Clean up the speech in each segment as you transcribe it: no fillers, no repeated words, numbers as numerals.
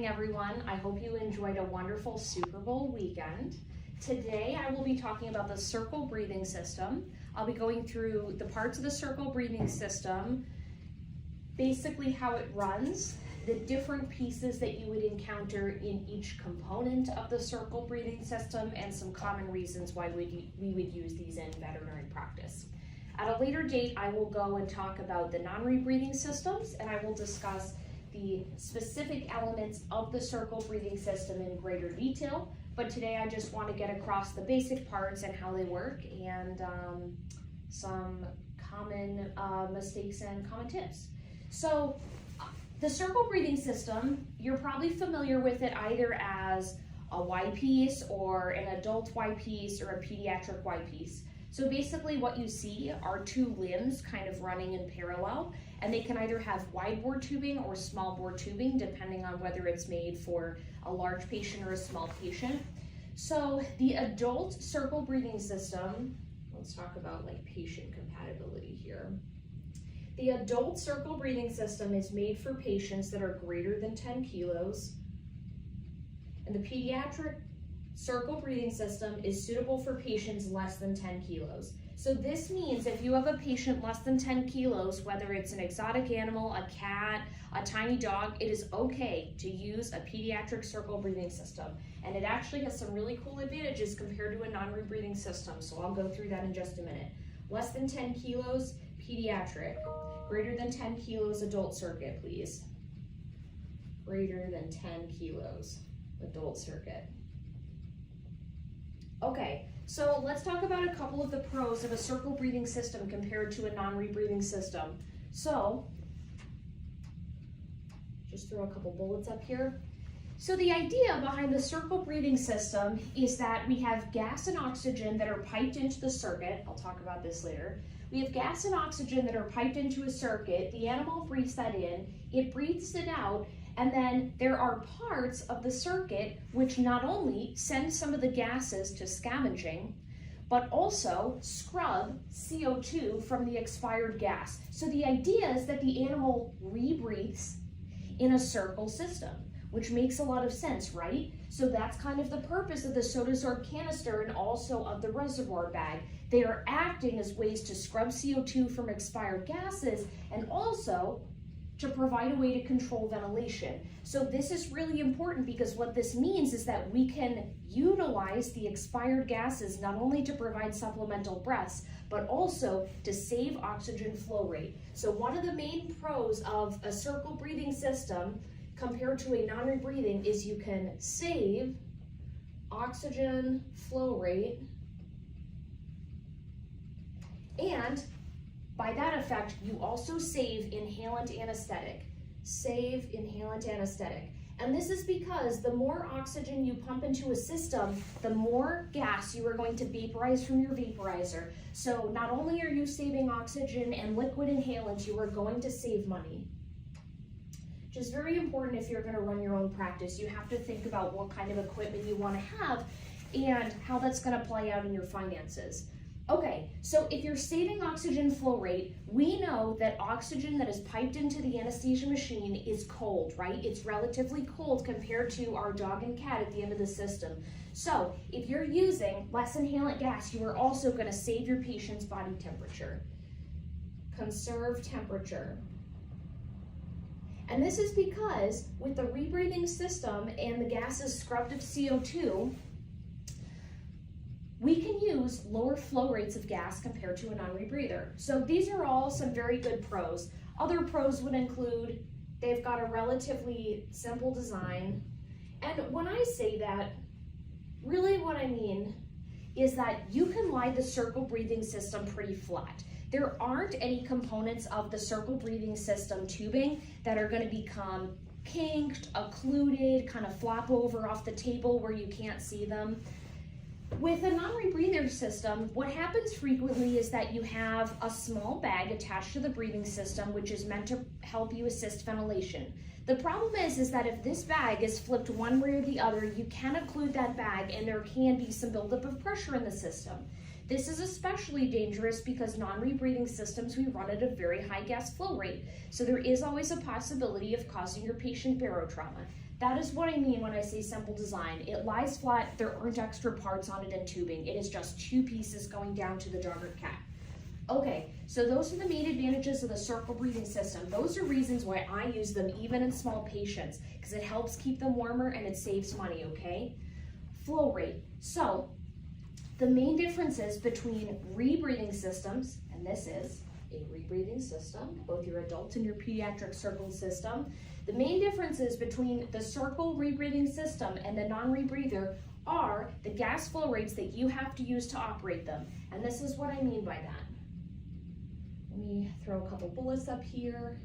morning, everyone. I hope you enjoyed a wonderful Super Bowl weekend. Today, I will be talking about the circle breathing system. I'll be going through the parts of the circle breathing system, basically how it runs, the different pieces that you would encounter in each component of the circle breathing system, and some common reasons why we would use these in veterinary practice. At a later date, I will go and talk about the non-rebreathing systems, and I will discuss the specific elements of the circle breathing system in greater detail. But today I just want to get across the basic parts and how they work, and some common mistakes and common tips. So the circle breathing system, you're probably familiar with it either as a Y piece or an adult Y piece or a pediatric Y piece. So basically what you see are two limbs kind of running in parallel, and they can either have wide bore tubing or small bore tubing depending on whether it's made for a large patient or a small patient. So the adult circle breathing system, let's talk about like patient compatibility here. The adult circle breathing system is made for patients that are greater than 10 kilos, and the pediatric circle breathing system is suitable for patients less than 10 kilos. So this means if you have a patient less than 10 kilos, whether it's an exotic animal, a cat, a tiny dog, it is okay to use a pediatric circle breathing system. And it actually has some really cool advantages compared to a non-rebreathing system. So I'll go through that in just a minute. Less than 10 kilos, pediatric. Greater than 10 kilos, adult circuit, please. Greater than 10 kilos, adult circuit. Okay, so let's talk about a couple of the pros of a circle breathing system compared to a non-rebreathing system. So, just throw a couple bullets up here. So the idea behind the circle breathing system is that we have gas and oxygen that are piped into the circuit. I'll talk about this later. We have gas and oxygen that are piped into a circuit. The animal breathes that in, it breathes it out, and then there are parts of the circuit which not only send some of the gases to scavenging, but also scrub CO2 from the expired gas. So the idea is that the animal rebreathes in a circle system, which makes a lot of sense, right? So that's kind of the purpose of the SodaSorb canister and also of the reservoir bag. They are acting as ways to scrub CO2 from expired gases and also to provide a way to control ventilation. So this is really important because what this means is that we can utilize the expired gases not only to provide supplemental breaths, but also to save oxygen flow rate. So one of the main pros of a circle breathing system compared to a non-rebreathing is you can save oxygen flow rate, and by that effect, you also save inhalant anesthetic. Save inhalant anesthetic. And this is because the more oxygen you pump into a system, the more gas you are going to vaporize from your vaporizer. So not only are you saving oxygen and liquid inhalant, you are going to save money. Which is very important if you're going to run your own practice. You have to think about what kind of equipment you want to have and how that's going to play out in your finances. Okay, so if you're saving oxygen flow rate, we know that oxygen that is piped into the anesthesia machine is cold, right? It's relatively cold compared to our dog and cat at the end of the system. So if you're using less inhalant gas, you are also going to save your patient's body temperature. Conserve temperature. And this is because with the rebreathing system and the gases scrubbed of CO2, we can use lower flow rates of gas compared to a non-rebreather. So these are all some very good pros. Other pros would include they've got a relatively simple design. And when I say that, really what I mean is that you can lie the circle breathing system pretty flat. There aren't any components of the circle breathing system tubing that are going to become kinked, occluded, kind of flop over off the table where you can't see them. With a non-rebreather system, what happens frequently is that you have a small bag attached to the breathing system, which is meant to help you assist ventilation. The problem is that if this bag is flipped one way or the other, you can occlude that bag and there can be some buildup of pressure in the system. This is especially dangerous because non-rebreathing systems, we run at a very high gas flow rate. So there is always a possibility of causing your patient barotrauma. That is what I mean when I say simple design. It lies flat, there aren't extra parts on it and tubing. It is just two pieces going down to the dog or cat. Okay, so those are the main advantages of the circle breathing system. Those are reasons why I use them even in small patients, because it helps keep them warmer and it saves money, okay? Flow rate. So the main differences between rebreathing systems, and this is a rebreathing system, both your adult and your pediatric circle system. The main differences between the circle rebreathing system and the non-rebreather are the gas flow rates that you have to use to operate them. And this is what I mean by that. Let me throw a couple bullets up here.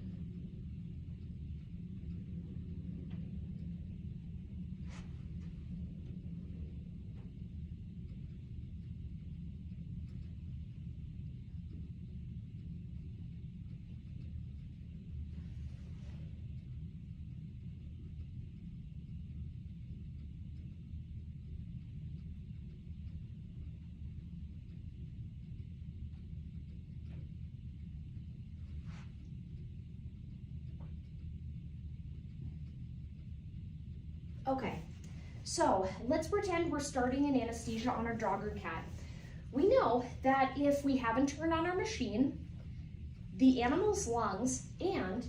Okay, so let's pretend we're starting an anesthesia on our dog or cat. We know that if we haven't turned on our machine, the animal's lungs and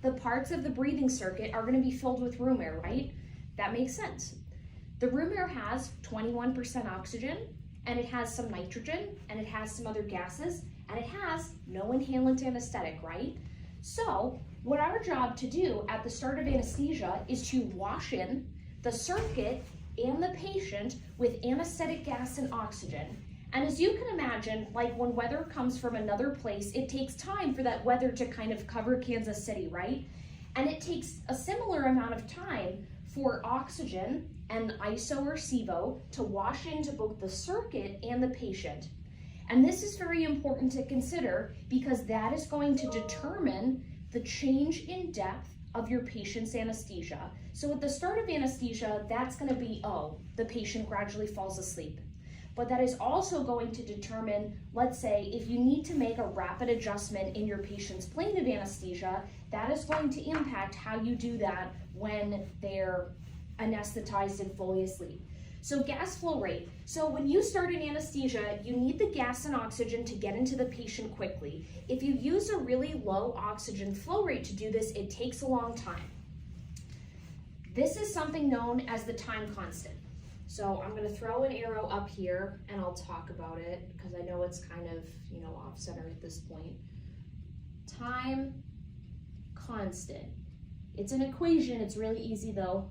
the parts of the breathing circuit are going to be filled with room air, right? That makes sense. The room air has 21% oxygen, and it has some nitrogen, and it has some other gases, and it has no inhalant anesthetic, right? So what our job to do at the start of anesthesia is to wash in the circuit and the patient with anesthetic gas and oxygen. And as you can imagine, like when weather comes from another place, it takes time for that weather to kind of cover Kansas City, right? And it takes a similar amount of time for oxygen and ISO or SIVO to wash into both the circuit and the patient. And this is very important to consider because that is going to determine the change in depth of your patient's anesthesia. So at the start of anesthesia, that's going to be, oh, the patient gradually falls asleep. But that is also going to determine, let's say, if you need to make a rapid adjustment in your patient's plane of anesthesia, that is going to impact how you do that when they're anesthetized and fully asleep. So gas flow rate. So when you start an anesthesia, you need the gas and oxygen to get into the patient quickly. If you use a really low oxygen flow rate to do this, it takes a long time. This is something known as the time constant. So I'm going to throw an arrow up here and I'll talk about it because I know it's kind of, off center at this point. Time constant. It's an equation. It's really easy though.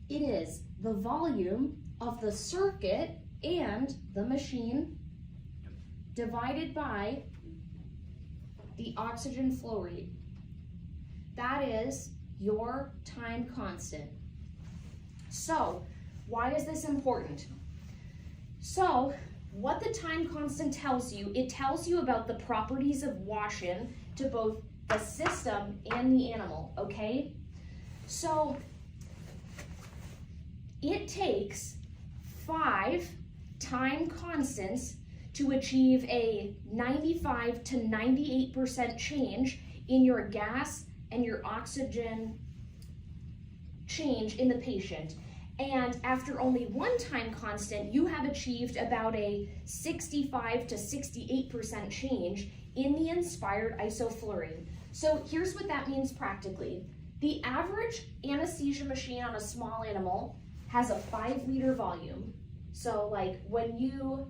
It is the volume of the circuit and the machine divided by the oxygen flow rate. That is your time constant. So, why is this important? So, what the time constant tells you, it tells you about the properties of wash-in to both the system and the animal, okay? So, it takes 5 time constants to achieve a 95 to 98% change in your gas and your oxygen change in the patient. And after only 1 time constant, you have achieved about a 65 to 68% change in the inspired isoflurane. So here's what that means practically. The average anesthesia machine on a small animal has a 5-liter volume. So like when you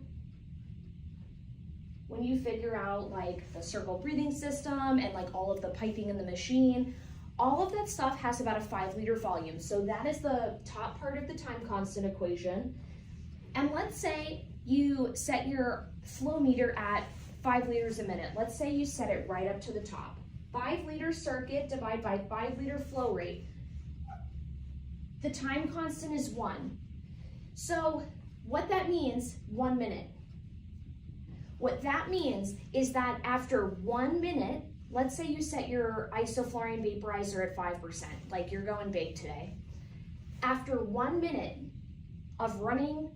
figure out like the circle breathing system and like all of the piping in the machine, all of that stuff has about a 5-liter volume. So that is the top part of the time constant equation. And let's say you set your flow meter at 5 liters a minute. Let's say you set it right up to the top. 5-liter circuit divided by 5-liter flow rate. The time constant is 1. So what that means, 1 minute. What that means is that after 1 minute, let's say you set your isoflurane vaporizer at 5%, like you're going big today. After 1 minute of running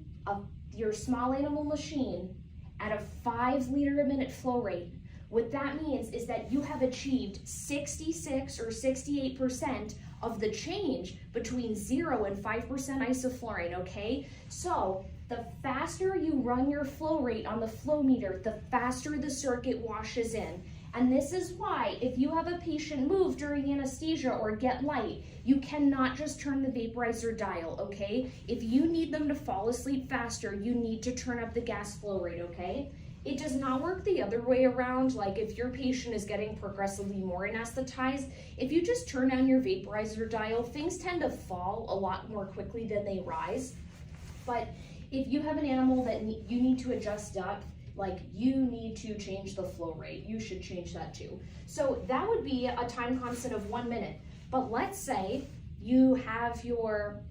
your small animal machine at a 5 liter a minute flow rate, what that means is that you have achieved 66 or 68% of the change between 0 and 5% isoflurane, okay? So the faster you run your flow rate on the flow meter, the faster the circuit washes in. And this is why if you have a patient move during anesthesia or get light, you cannot just turn the vaporizer dial, okay? If you need them to fall asleep faster, you need to turn up the gas flow rate, okay? It does not work the other way around. Like if your patient is getting progressively more anesthetized, if you just turn down your vaporizer dial, things tend to fall a lot more quickly than they rise. But if you have an animal that you need to adjust depth, like you need to change the flow rate, you should change that too. So that would be a time constant of 1 minute. But let's say you have your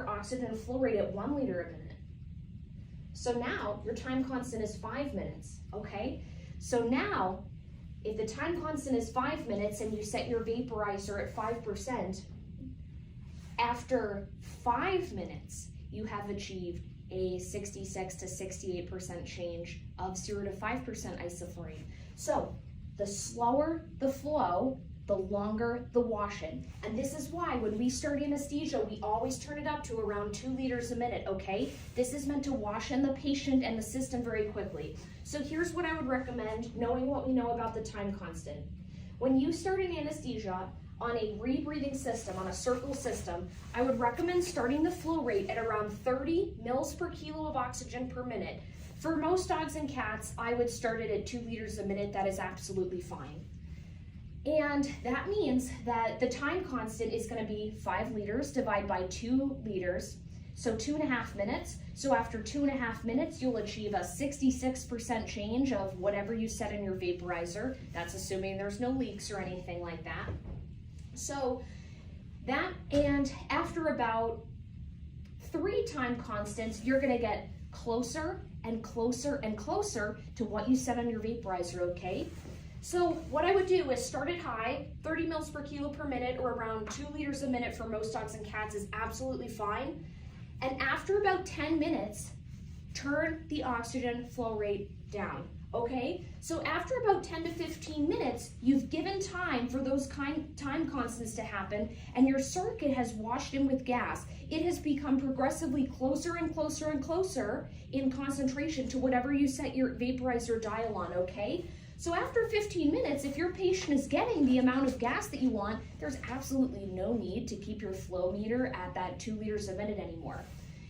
oxygen flow rate at 1 liter a minute. So now your time constant is 5 minutes, okay? So now, if the time constant is 5 minutes and you set your vaporizer at 5%, after 5 minutes, you have achieved a 66 to 68% change of 0 to 5% isoflurane. So the slower the flow, the longer the wash-in. And this is why when we start anesthesia, we always turn it up to around 2 liters a minute, okay? This is meant to wash in the patient and the system very quickly. So here's what I would recommend, knowing what we know about the time constant. When you start an anesthesia on a rebreathing system, on a circle system, I would recommend starting the flow rate at around 30 mils per kilo of oxygen per minute. For most dogs and cats, I would start it at 2 liters a minute. That is absolutely fine. And that means that the time constant is going to be 5 liters divided by 2 liters, so 2.5 minutes. So after 2.5 minutes, you'll achieve a 66% change of whatever you set in your vaporizer. That's assuming there's no leaks or anything like that. So that, and after about 3 time constants, you're going to get closer and closer and closer to what you set on your vaporizer, okay? So what I would do is start it high, 30 mils per kilo per minute, or around 2 liters a minute for most dogs and cats is absolutely fine. And after about 10 minutes, turn the oxygen flow rate down, okay? So after about 10 to 15 minutes, you've given time for those time constants to happen, and your circuit has washed in with gas. It has become progressively closer and closer and closer in concentration to whatever you set your vaporizer dial on, okay? So after 15 minutes, if your patient is getting the amount of gas that you want, there's absolutely no need to keep your flow meter at that 2 liters a minute anymore.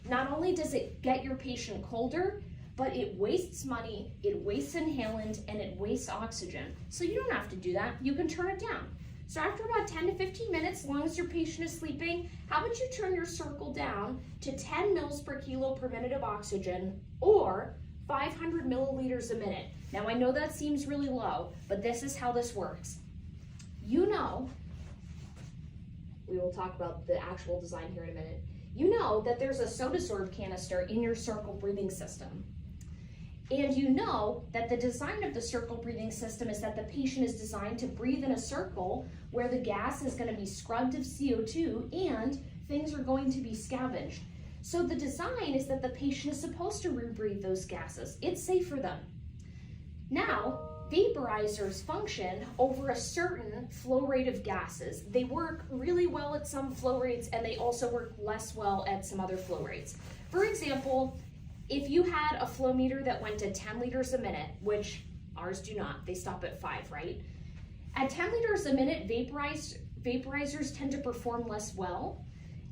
Not only does it get your patient colder, but it wastes money, it wastes inhalant, and it wastes oxygen. So you don't have to do that. You can turn it down. So after about 10 to 15 minutes, as long as your patient is sleeping, how about you turn your circle down to 10 mils per kilo per minute of oxygen, or 500 milliliters a minute. Now I know that seems really low, but this is how this works. You know, we will talk about the actual design here in a minute. You know that there's a SodaSorb canister in your circle breathing system. And you know that the design of the circle breathing system is that the patient is designed to breathe in a circle where the gas is going to be scrubbed of CO2 and things are going to be scavenged. So the design is that the patient is supposed to rebreathe those gases. It's safe for them. Now, vaporizers function over a certain flow rate of gases. They work really well at some flow rates, and they also work less well at some other flow rates. For example, if you had a flow meter that went to 10 liters a minute, which ours do not, they stop at 5, right? At 10 liters a minute, vaporizers tend to perform less well.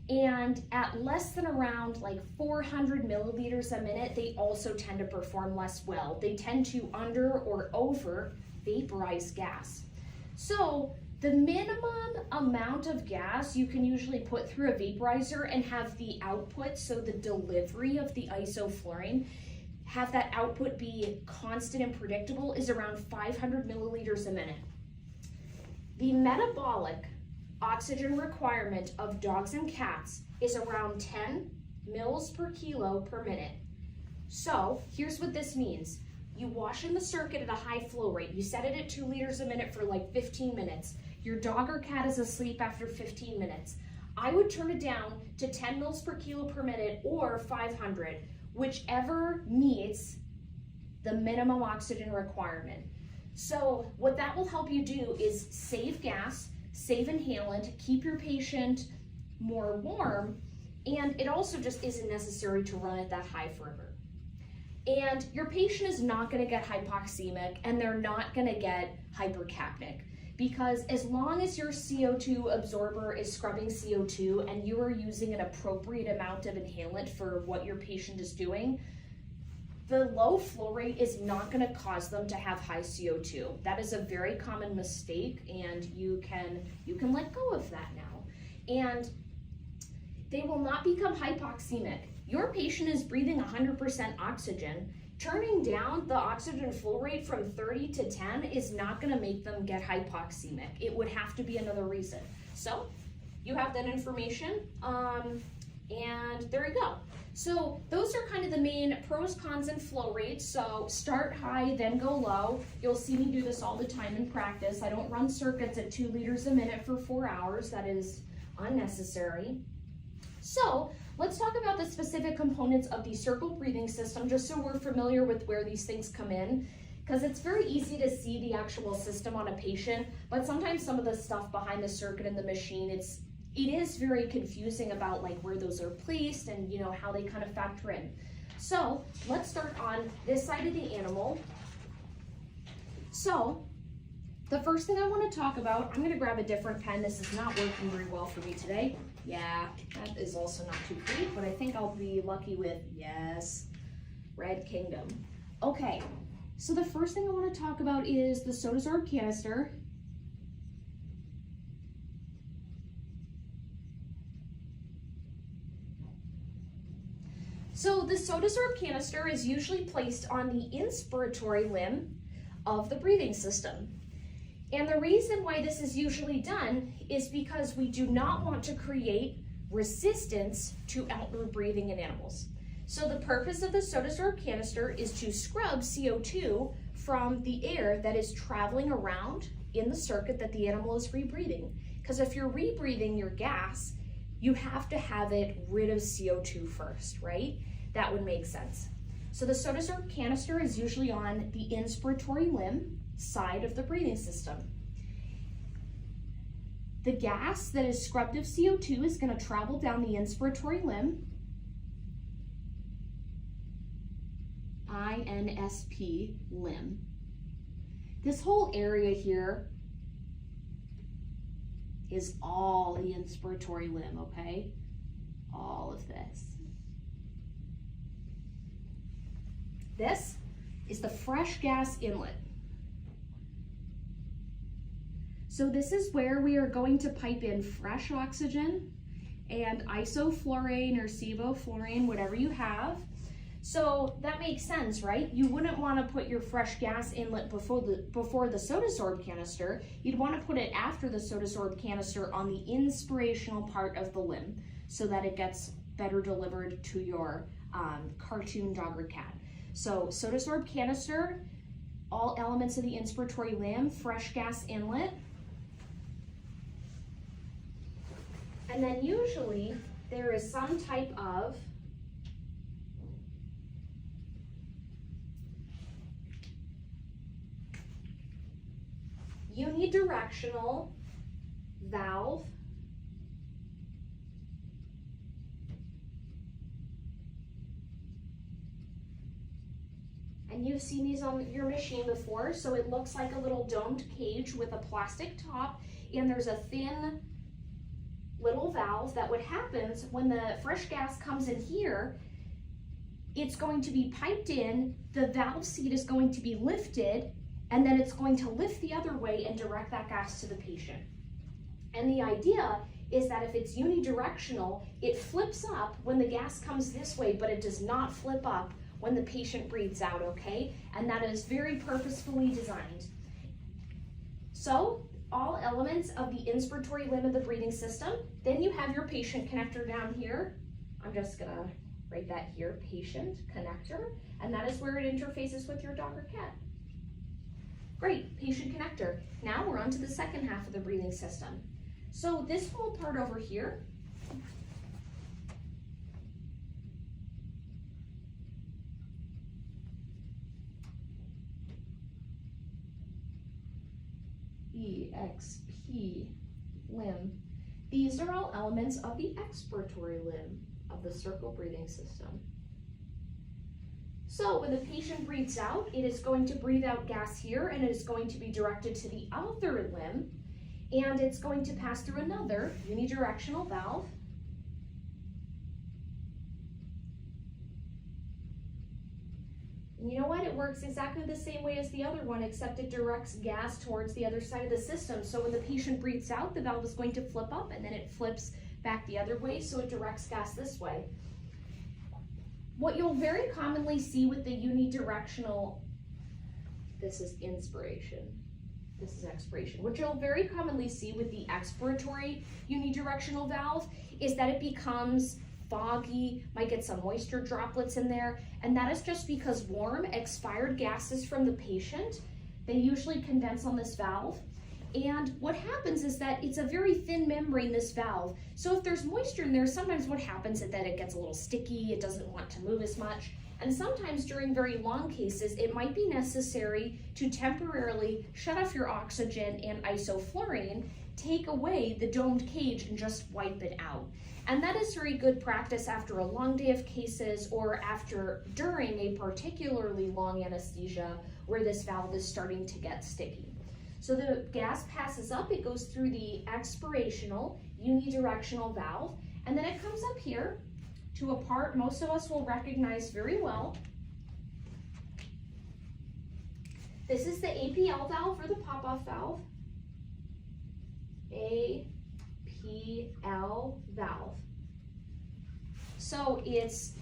And at less than around like 400 milliliters a minute, they also tend to perform less well. They tend to under or over vaporize gas. So the minimum amount of gas you can usually put through a vaporizer and have the output, so the delivery of the isoflurane, have that output be constant and predictable, is around 500 milliliters a minute. The metabolic oxygen requirement of dogs and cats is around 10 mils per kilo per minute. So here's what this means. You wash in the circuit at a high flow rate. You set it at 2 liters a minute for like 15 minutes. Your dog or cat is asleep after 15 minutes. I would turn it down to 10 mils per kilo per minute or 500, whichever meets the minimum oxygen requirement. So what that will help you do is save gas, save inhalant, keep your patient more warm, and it also just isn't necessary to run it that high forever. And your patient is not going to get hypoxemic and they're not going to get hypercapnic, because as long as your CO2 absorber is scrubbing CO2 and you are using an appropriate amount of inhalant for what your patient is doing, the low flow rate is not going to cause them to have high CO2. That is a very common mistake, and you can let go of that now. And they will not become hypoxemic. Your patient is breathing 100% oxygen. Turning down the oxygen flow rate from 30 to 10 is not going to make them get hypoxemic. It would have to be another reason. So you have that information, and there you go. So those are kind of the main pros, cons, and flow rates. So start high, then go low. You'll see me do this all the time in practice. I don't run circuits at 2 liters a minute for 4 hours. That is unnecessary. So let's talk about the specific components of the circle breathing system, just so we're familiar with where these things come in, because it's very easy to see the actual system on a patient, but sometimes some of the stuff behind the circuit in the machine, it is very confusing about like where those are placed and how they kind of factor in. So let's start on this side of the animal. So the first thing I want to talk about, I'm going to grab a different pen. This is not working very well for me today. Yeah, that is also not too pretty, but I think I'll be lucky with, yes, Red Kingdom. Okay, so the first thing I want to talk about is the SodaSorb canister. So the SodaSorb canister is usually placed on the inspiratory limb of the breathing system. And the reason why this is usually done is because we do not want to create resistance to outward breathing in animals. So the purpose of the SodaSorb canister is to scrub CO2 from the air that is traveling around in the circuit that the animal is rebreathing. Because if you're rebreathing your gas, you have to have it rid of CO2 first, right? That would make sense. So the SodaSorb canister is usually on the inspiratory limb side of the breathing system. The gas that is scrubbed of CO2 is going to travel down the inspiratory limb, INSP limb. This whole area here is all the inspiratory limb, okay? All of this. This is the fresh gas inlet. So this is where we are going to pipe in fresh oxygen and isoflurane or sevoflurane, whatever you have. So that makes sense, right? You wouldn't want to put your fresh gas inlet before the SodaSorb canister. You'd want to put it after the SodaSorb canister on the inspirational part of the limb so that it gets better delivered to your cartoon dog or cat. So SodaSorb canister, all elements of the inspiratory limb, fresh gas inlet. And then usually there is some type of unidirectional valve and you've seen these on your machine before. So it looks like a little domed cage with a plastic top, and there's a thin little valve that what happens when the fresh gas comes in here, it's going to be piped in, the valve seat is going to be lifted, and then it's going to lift the other way and direct that gas to the patient. And the idea is that if it's unidirectional, it flips up when the gas comes this way, but it does not flip up when the patient breathes out, okay? And that is very purposefully designed. So all elements of the inspiratory limb of the breathing system. Then you have your patient connector down here. I'm just gonna Write that here, patient connector, and that is where it interfaces with your dog or cat. Great, patient connector. Now we're on to the second half of the breathing system. So this whole part over here, EXP limb, these are all elements of the expiratory limb of the circle breathing system. So when the patient breathes out, it is going to breathe out gas here, and it is going to be directed to the other limb, and it's going to pass through another unidirectional valve. And you know what? It works exactly the same way as the other one, except it directs gas towards the other side of the system. So when the patient breathes out, the valve is going to flip up, and then it flips back the other way, so it directs gas this way. What you'll very commonly see with the unidirectional, this is inspiration, this is expiration. What you'll very commonly see with the expiratory unidirectional valve is that it becomes foggy, might get some moisture droplets in there, and that is just because warm, expired gases from the patient, they usually condense on this valve. And what happens is that it's a very thin membrane, this valve. So if there's moisture in there, sometimes what happens is that it gets a little sticky, it doesn't want to move as much. And sometimes during very long cases, it might be necessary to temporarily shut off your oxygen and isoflurane, take away the domed cage and just wipe it out. And that is very good practice after a long day of cases or during a particularly long anesthesia where this valve is starting to get sticky. So the gas passes up, it goes through the expirational unidirectional valve, and then it comes up here to a part most of us will recognize very well. This is the APL valve or the pop-off valve. APL valve. So it's,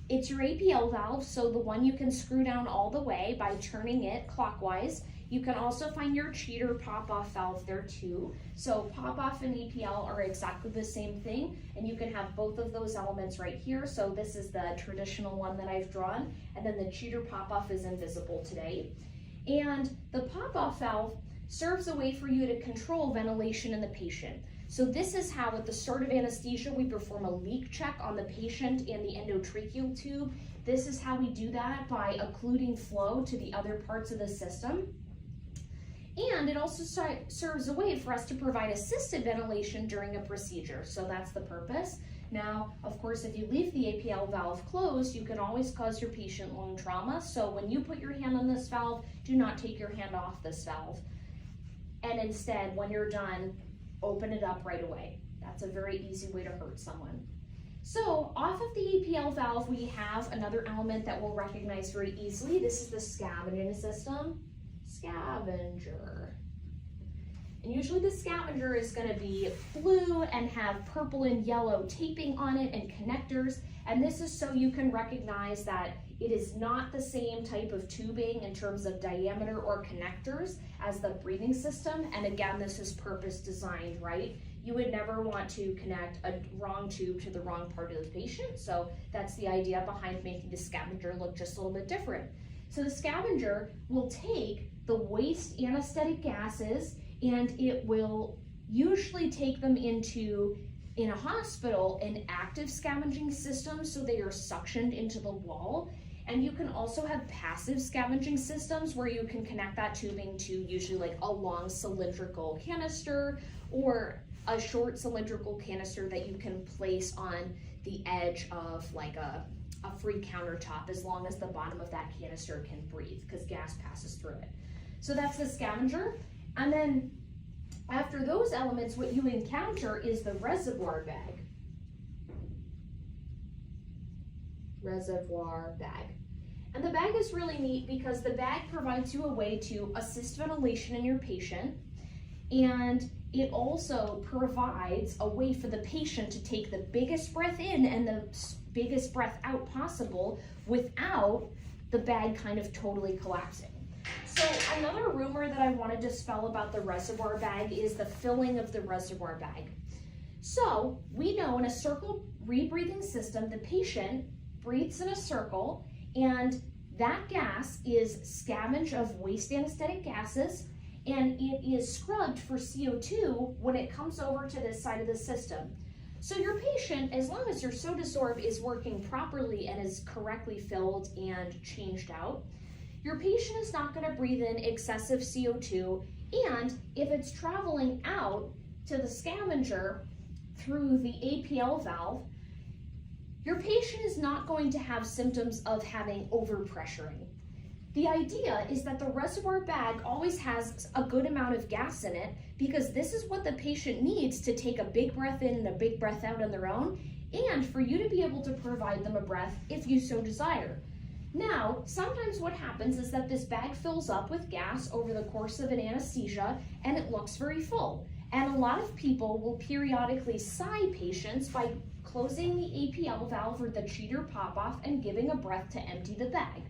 it's your APL valve, so the one you can screw down all the way by turning it clockwise. You can also find your cheater pop-off valve there too. So pop-off and APL are exactly the same thing, and you can have both of those elements right here. So this is the traditional one that I've drawn, and then the cheater pop-off is invisible today. And the pop-off valve serves a way for you to control ventilation in the patient. So this is how at the start of anesthesia, we perform a leak check on the patient and the endotracheal tube. This is how we do that by occluding flow to the other parts of the system. And it also serves a way for us to provide assisted ventilation during a procedure. So that's the purpose. Now, of course, if you leave the APL valve closed, you can always cause your patient lung trauma. So when you put your hand on this valve, do not take your hand off this valve. And instead, when you're done, open it up right away. That's a very easy way to hurt someone. So off of the APL valve, we have another element that we'll recognize very easily. This is the scavenging system. Scavenger. And usually the scavenger is going to be blue and have purple and yellow taping on it and connectors. And this is so you can recognize that it is not the same type of tubing in terms of diameter or connectors as the breathing system. And again, this is purpose designed, right? You would never want to connect a wrong tube to the wrong part of the patient. So that's the idea behind making the scavenger look just a little bit different. So the scavenger will take the waste anesthetic gases and it will usually take them into, in a hospital, an active scavenging system, so they are suctioned into the wall. And you can also have passive scavenging systems where you can connect that tubing to usually like a long cylindrical canister or a short cylindrical canister that you can place on the edge of like a free countertop, as long as the bottom of that canister can breathe, because gas passes through it. So that's the scavenger. And then after those elements, what you encounter is the reservoir bag. Reservoir bag. And the bag is really neat because the bag provides you a way to assist ventilation in your patient, and it also provides a way for the patient to take the biggest breath in and the biggest breath out possible without the bag kind of totally collapsing. So another rumor that I want to dispel about the reservoir bag is the filling of the reservoir bag. So we know in a circle rebreathing system, the patient breathes in a circle, and that gas is scavenged of waste anesthetic gases, and it is scrubbed for CO2 when it comes over to this side of the system. So your patient, as long as your SotaSorb is working properly and is correctly filled and changed out, your patient is not going to breathe in excessive CO2, and if it's traveling out to the scavenger through the APL valve, your patient is not going to have symptoms of having overpressuring. The idea is that the reservoir bag always has a good amount of gas in it, because this is what the patient needs to take a big breath in and a big breath out on their own, and for you to be able to provide them a breath if you so desire. Now, sometimes what happens is that this bag fills up with gas over the course of an anesthesia, and it looks very full. And a lot of people will periodically sigh patients by closing the APL valve or the cheater pop-off and giving a breath to empty the bag.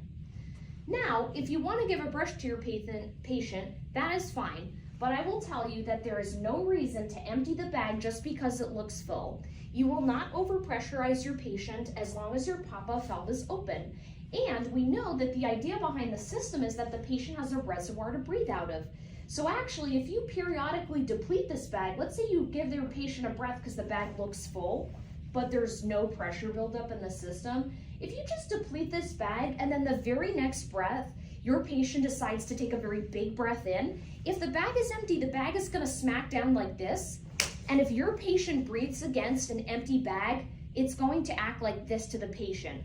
Now, if you want to give a brush to your patient, that is fine, but I will tell you that there is no reason to empty the bag just because it looks full. You will not overpressurize your patient as long as your pop-off valve is open. And we know that the idea behind the system is that the patient has a reservoir to breathe out of. So actually, if you periodically deplete this bag, let's say you give your patient a breath because the bag looks full, but there's no pressure buildup in the system, if you just deplete this bag and then the very next breath, your patient decides to take a very big breath in, if the bag is empty, the bag is going to smack down like this. And if your patient breathes against an empty bag, it's going to act like this to the patient.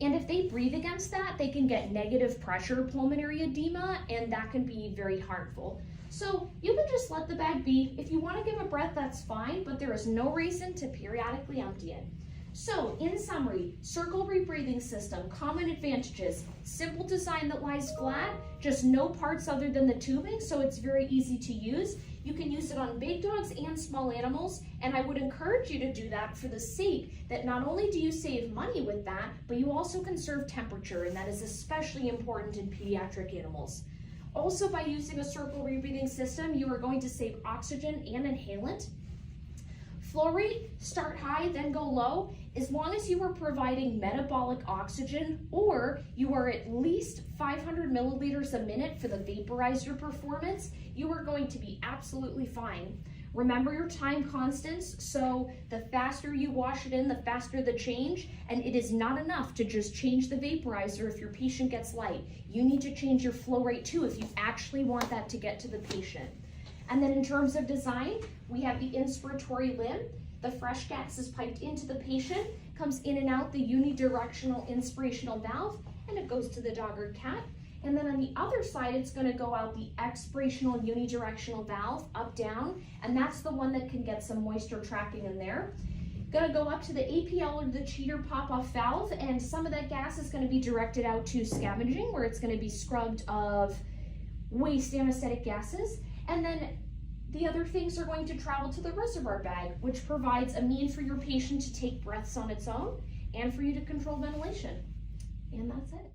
And if they breathe against that, they can get negative pressure pulmonary edema, and that can be very harmful. So you can just let the bag be. If you want to give a breath, that's fine, but there is no reason to periodically empty it. So in summary, circle rebreathing system, common advantages: simple design that lies flat, just no parts other than the tubing, so it's very easy to use. You can use it on big dogs and small animals, and I would encourage you to do that for the sake that not only do you save money with that, but you also conserve temperature, and that is especially important in pediatric animals. Also, by using a circle rebreathing system, you are going to save oxygen and inhalant. Flow rate, start high, then go low. As long as you are providing metabolic oxygen, or you are at least 500 milliliters a minute for the vaporizer performance, you are going to be absolutely fine. Remember your time constants, so the faster you wash it in, the faster the change, and it is not enough to just change the vaporizer if your patient gets light. You need to change your flow rate too if you actually want that to get to the patient. And then in terms of design, we have the inspiratory limb. The fresh gas is piped into the patient, comes in and out the unidirectional inspirational valve, and it goes to the dog or cat. And then on the other side, it's going to go out the expirational unidirectional valve, up, down, and that's the one that can get some moisture trapping in there. Going to go up to the APL or the cheater pop-off valve, and some of that gas is going to be directed out to scavenging, where it's going to be scrubbed of waste anesthetic gases. And then the other things are going to travel to the reservoir bag, which provides a mean for your patient to take breaths on its own and for you to control ventilation. And that's it.